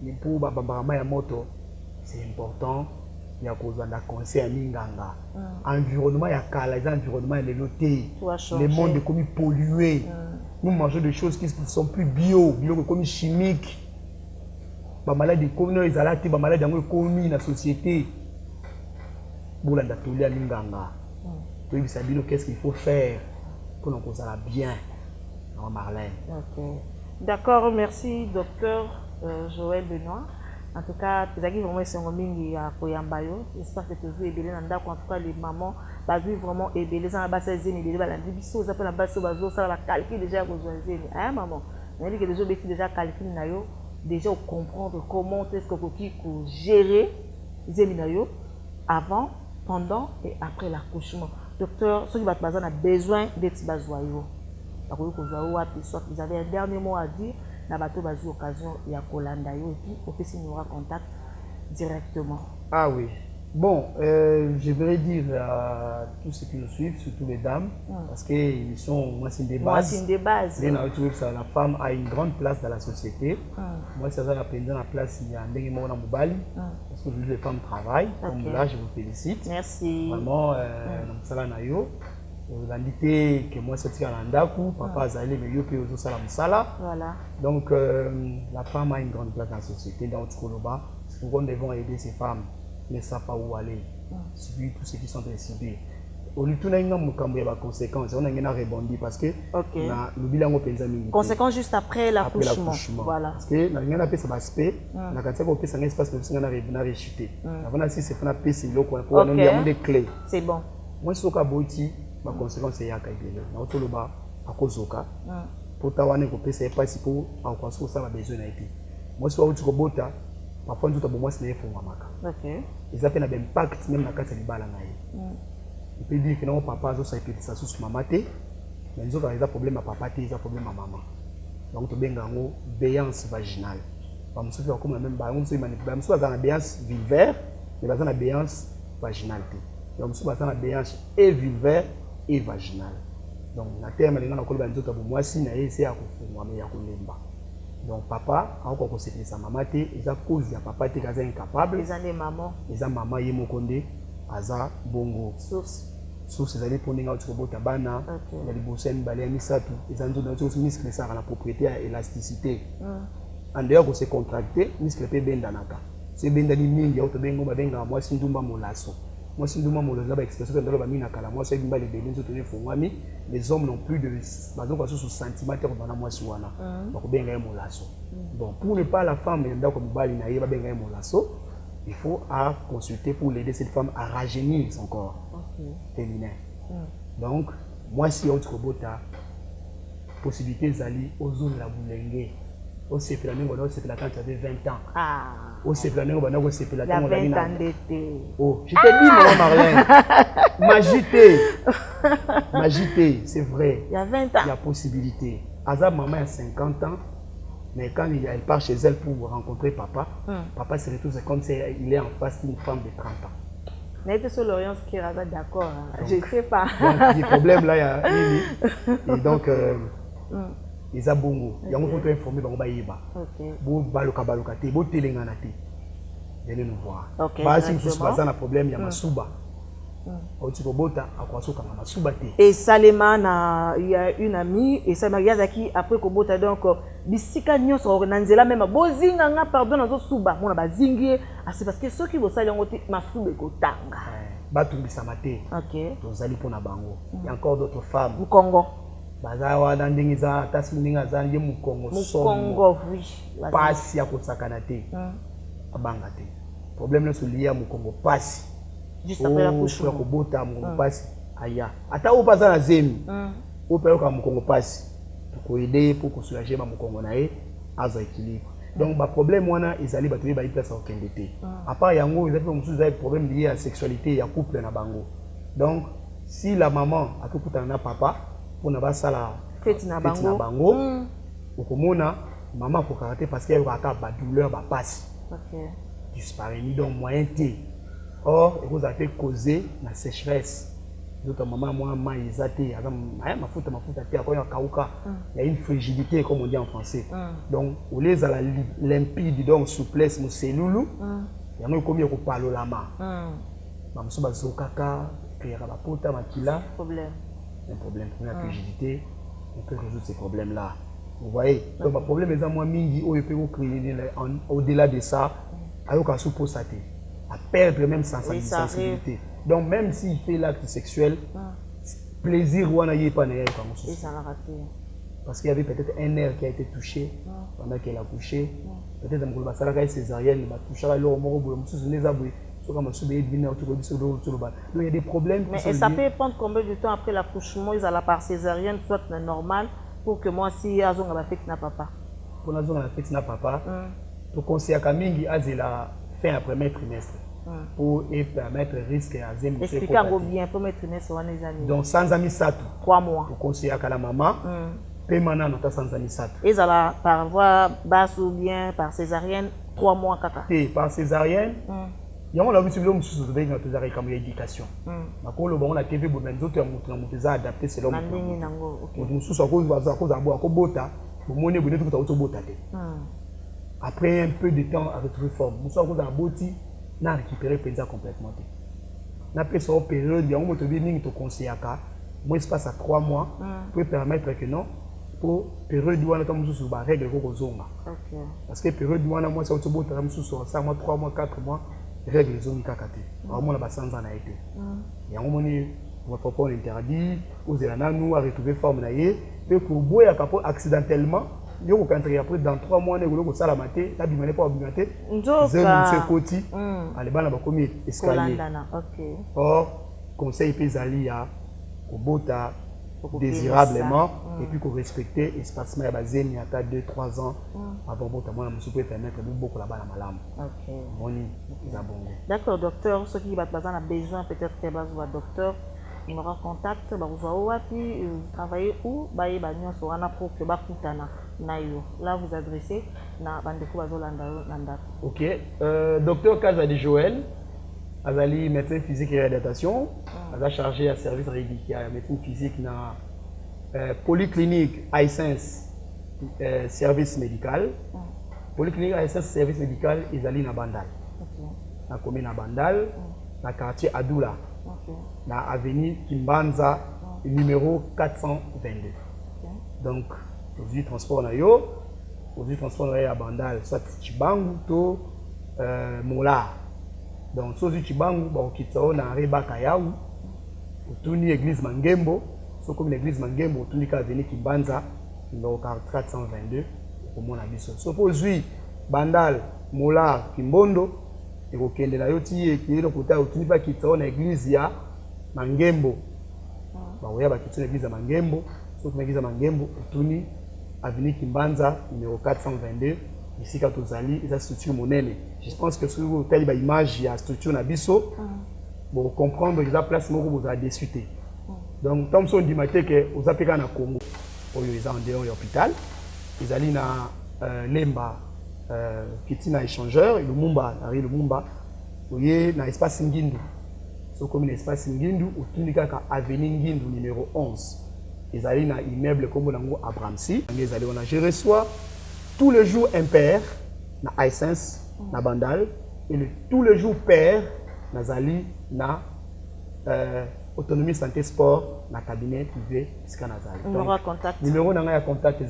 mais pour babama ya moto c'est important il y a cause de conseil minganga environnement ya kala environnement les lotés le monde est comme pollué nous mangeons des choses qui ne sont plus bio comme chimiques ba maladie comme nous ils allaient ba maladie yango comme la société pour la tolia minganga. Qu'est-ce qu'il faut faire pour nous causer bien, Marlène. OK. D'accord, merci docteur Joël Benoît. En tout cas, tu as dit vraiment c'est un mingi à Koyambayo. J'espère que tu as vu ébélé en tout cas les mamans, bah vu vraiment ébélé ça va passer zéni ébélé la dibiso ça peut la base bazo ça la calcul déjà besoin zéni. Hein maman. On dit que les autres déjà calcul na yo, déjà comprendre comment est-ce que faut gérer zéni na yo avant, pendant et après l'accouchement. Docteur, ceux qui ont besoin d'être bazoyaux. Soit vous avez un dernier mot à dire, na bateau bazo occasion ya kolanda yo et puis au fait si nous aura contact directement? Ah oui. Bon, je voudrais dire à tous ceux qui nous suivent, surtout les dames, parce qu'ils sont, moi, c'est des bases. C'est une des bases. La femme a une grande place dans la société. Moi, c'est ça, la place, il y a un déguisement dans Moubali, parce que les femmes travaillent. Comme là, je vous félicite. Merci. Vraiment, dans Sala Nayo, vous invitez que moi, c'est un Andaku, papa Azalé, mais yo, aussi Salam Sala. Voilà. Donc, la femme a une grande place dans la société, dans Tchoulouba. Nous devons aider ces femmes. Ne savent pas où aller, subir tous ceux qui sont décidés. Au lieu de tout, il y a des conséquences. On a rebondi parce que le bilan est conséquences juste après l'accouchement. Voilà. Parce que nous avons fait cet aspect, nous avons fait un espace que nous avons rechuté. Nous avons fait un espace pour nous donner des clés. C'est bon. Moi, ce que je ma conséquence est que nous avons fait à cause de ça. Pour t'avoir un espace pour avoir besoin d'aider. Moi, ce que je veux parfois nous avons besoin de ils ont un impact même dans la case de la il peut dire que non papa a ça peut ça sous maman mais nous avons un problème à papa ils ont un problème à maman donc tu as une béance vaginale comme ça comme même nous avons une béance vulvaire mais nous avons une béance vaginale donc nous avons une béance et vulvaire et vaginale donc la terme nous avons nous avons moi si na essayer à faire donc papa a encore conseillé sa maman ils a cause de papa qui est incapable les années maman ils a maman yemokonde aza bongo source d'aller pour n'enga tu robota bana il y a les bossen balé misatu ils ont donné aussi muscle ça la propriété à élasticité en dehors de se contracter muscle peut benda naka c'est benda ni mingi auto bengo babenga moi sindumba molaso moi sindumba molaso ba expression de la mina kala moi c'est bimba les bébés tout les fongami les hommes n'ont plus de bazon quoi sur centimètre bana moi suana ba ko benga molaso donc pour ne pas la femme nda ko bali na yeba benga molaso il faut consulter pour l'aider cette femme à rajeunir son corps féminin. Donc, moi, si on trouve ta possibilité d'aller aux zones la boulenge, au CPLANE, on s'est quand tu avais 20 ans. Au CPLANE, on s'est fait la 20 ans d'été. Oh, je t'ai dit, maman Marlène, m'agiter, c'est vrai. Il y a 20 ans. Il y a possibilité. Azab, maman a 50 ans. Mais quand elle part chez elle pour rencontrer papa, papa se retrouve comme si il est en face d'une femme de 30 ans. N'était sur l'Orient qui est d'accord. Je ne sais pas. Donc, les problèmes là, il y a et donc, ils ont bongo. Il y a un faut informer dans le Baïba. Bon, baloka te, bon telengana te. Venez nous voir. Bah, si vous avez un problème, il y a Masuba. Et Salema, il y a une amie, et ça m'a dit après Kobota, donc, Bissika Nyon sur Nanzela, même, Bozinga, pardon, dans Suba, mon abazingi, c'est parce que ceux qui vont salir en côté, ma soube et Kotanga. Batumbi Samate. Ok. Tozali pour Nabango. Il y a encore d'autres femmes. Au Congo. Bazawa, Dandingiza, Tasmininga, Zandi, Mukongo. Mukongo, oui. Passi à Kosakanate. Abangate. Problème là, c'est lié à Mukongo. Passi. Juste après l'accouchement. Aya. Ata ou pas na zemi. Ou peut ka mukongo passe. Pour aider pour soulager ma mukongo nae azo équilibre. Donc ba problème wana ezali ba toyeba place au kendete. À part yango ils ont des problèmes liés à la sexualité ya couple na bango. Donc si la maman a tout na papa pour na ba sala fête na bango. Okomona maman ko karaté parce qu'elle a ba douleur ba passe. OK. Disparaît ni donc moyen T. Or, vous avez causé la sécheresse. D'autres mamans, moi, ils il y a une frigidité, comme on dit en français. Donc, au lieu de la limpide, donc souplesse, mon cellule, il y a un combien de parler la main. Je suis un problème. Un problème pour la frigidité, on peut résoudre ces problèmes-là. Vous voyez? Donc, le problème est que moi, au-delà de ça, il y a un sous-posaté. À perdre même sensibilité. Donc même s'il fait l'acte sexuel, plaisir ou pas parce qu'il y avait peut-être un nerf qui a été touché pendant qu'elle a couché. Peut-être que la césarienne va toucher à l'eau, il y a des problèmes. Mais ça peut prendre combien de temps après l'accouchement, ils allaient par césarienne, soit normal, pour que moi, si ils ont fait na papa. Pour la zone fait na papa, pour conseiller à Kamingi, la fin à premier trimestre pour permettre risque à zéro. Expliquez-moi bien, premier trimestre, on est amis. Donc sans amis satou. 3 mois. Pour conseiller à la maman, paiement notre sans amis satou. Ils allaient par voie basse ou bien par césarienne, 3 mois kaka. Et par césarienne, il y a un peu de choses comme l'éducation. On a TV, on a adapté selon après un peu de temps à retrouver forme. On a récupéré complètement. On a fait cette période, on a conseillé moi, il passe à 3 mois pour permettre que non, pour période où on a sur la règle parce que période où on a moi, ça sur 3 mois, 4 mois, règle zone kakate. On a sans en a été. Et à un moment, votre papa on interdit, aux nous à retrouver forme naïe, et pour boire accidentellement, il y a après dans 3 mois, on a ça la maté, la bimane pas augmenté. Zéro côté, allez bas là-bas comme escalier. Or, conseil pézali à au bota désirablement et puis qu'on respecter l'espace mais basé il y a 2-3 ans avant bota moi je peux permettre beaucoup là-bas la malam. OK. Moni ils abondent. D'accord docteur, ceux qui ont besoin peut-être que bas voir docteur, il aura contact ba vous wapi travailler où ba y ba nyonso wana pour que ba kutana na yo. Là vous adressez na bandeko bazolanda landa. OK. Docteur Kazadi Joël Azali médecin physique et réadaptation, a chargé à service médical, médecine physique dans polyclinique Aïsens service médical. Polyclinique Aïsens service médical, ils allaient dans Bandal. Dans la commune de Bandal, dans le quartier Adoula, dans l'avenue Kimbanza, numéro 422. Donc, aujourd'hui, transport na yo, aujourd'hui, transport à Bandal, soit Chibangu, to Mola. Donc, si tu as une église Mangembo, si comme l'église Mangembo, tu as venu Kimbanza, numéro 422, au monde abisso. Si tu Bandal, Mola, Kimbondo, et au Kende la Yoti, et qui est le côté où tu n'as pas quitté l'église ya Mangembo. Bah, il y a quitté l'église Mangembo, si tu as l'église Mangembo, tu as venu Kimbanza, numéro 422. Ici, quand vous allez, c'est la structure monnaie. Je pense que si vous avez une image, il y a la structure Nabiso, pour comprendre que la place vous avez discuté. Donc, comme on dit que vous avez un Congo, ils sont en dehors de l'hôpital, ils allaient dans Lemba, qui est un échangeur, le Mumba, vous avez un espace Ngindu. C'est comme un espace Ngindu, où tout le monde a avenue Ngindu numéro 11. Ils allaient dans l'immeuble comme à Bramsi. Ils allaient, on a géré soit tous les jours impair na Aïsens na Bandal et tous les jours pair na Zali na autonomie santé sport na cabinet privé jusqu'à Nazali. Numéro à contact. Numéro à contact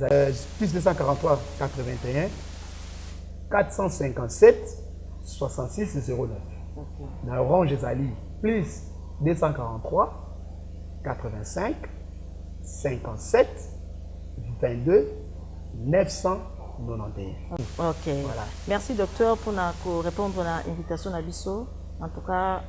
plus 243 81 457 66 09. Dans Orange Zali plus 243 85 57 22 991. OK. Voilà. Merci docteur pour répondre à l'invitation d'Abisso. En tout cas,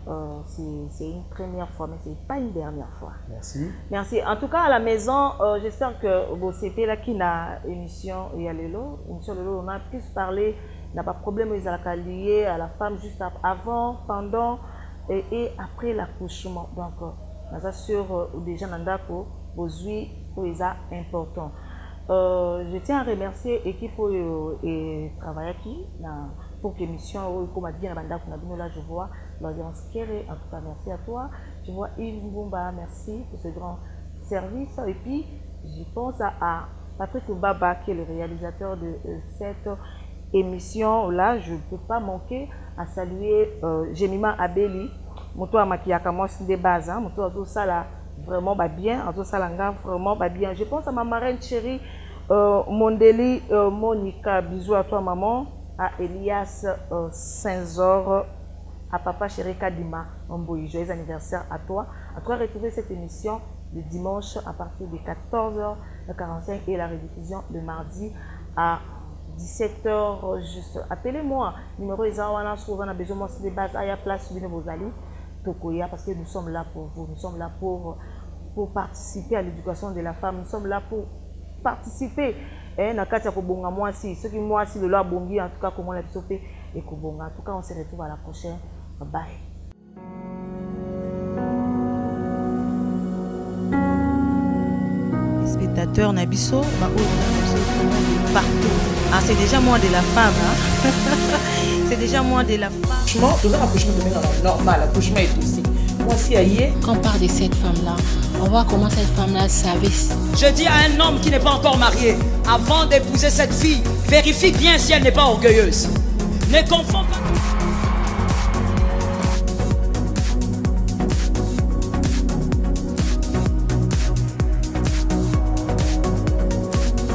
c'est une première fois, mais ce n'est pas une dernière fois. Merci. Merci. En tout cas, à la maison, j'espère que vous c'était là qui n'a émission Yalelo. Émission Lelo, on a plus parlé, n'a pas de problème lié à la femme juste avant, pendant et après l'accouchement. Donc, on sûr déjà Nandako, vos huiles, c'est important. Je tiens à remercier l'équipe et travailler qui pour l'émission comme a dit là je vois l'audience Kéré. En tout cas merci à toi, je vois Yves Mbumba, merci pour ce grand service et puis je pense à Patrick Mbaba qui est le réalisateur de cette émission là. Je ne peux pas manquer à saluer Jemima Abeli moto amakiaka moi des bases moto tout ça là vraiment bien, en tout ça vraiment bien. Je pense à ma marraine chérie Mondeli Monica, bisous à toi maman, à Elias Saint-Zor, à papa chéri Kadima Mboui, joyeux anniversaire à toi. À toi retrouver cette émission le dimanche à partir de 14h45 et la rediffusion le mardi à 17h juste. Appelez-moi, numéro est là, on a besoin de base à la place de vos alliés. Parce que nous sommes là pour vous, nous sommes là pour participer à l'éducation de la femme, nous sommes là pour participer. Nakatia Kobonga moi si, ceux qui moi si le loi bongi, en tout cas comment la sauter et Kobonga. En tout cas, on se retrouve à la prochaine. Bye. Les spectateurs Nabiso, vraiment de partout. Ah, c'est déjà moins de la femme. Hein? C'est déjà moins de la femme. Franchement, tout ça, l'accouchement de normal, l'accouchement est aussi. Moi, si aïe. Quand on parle de cette femme-là, on voit comment cette femme-là savait. Je dis à un homme qui n'est pas encore marié, avant d'épouser cette fille, vérifie bien si elle n'est pas orgueilleuse. Ne confonds pas.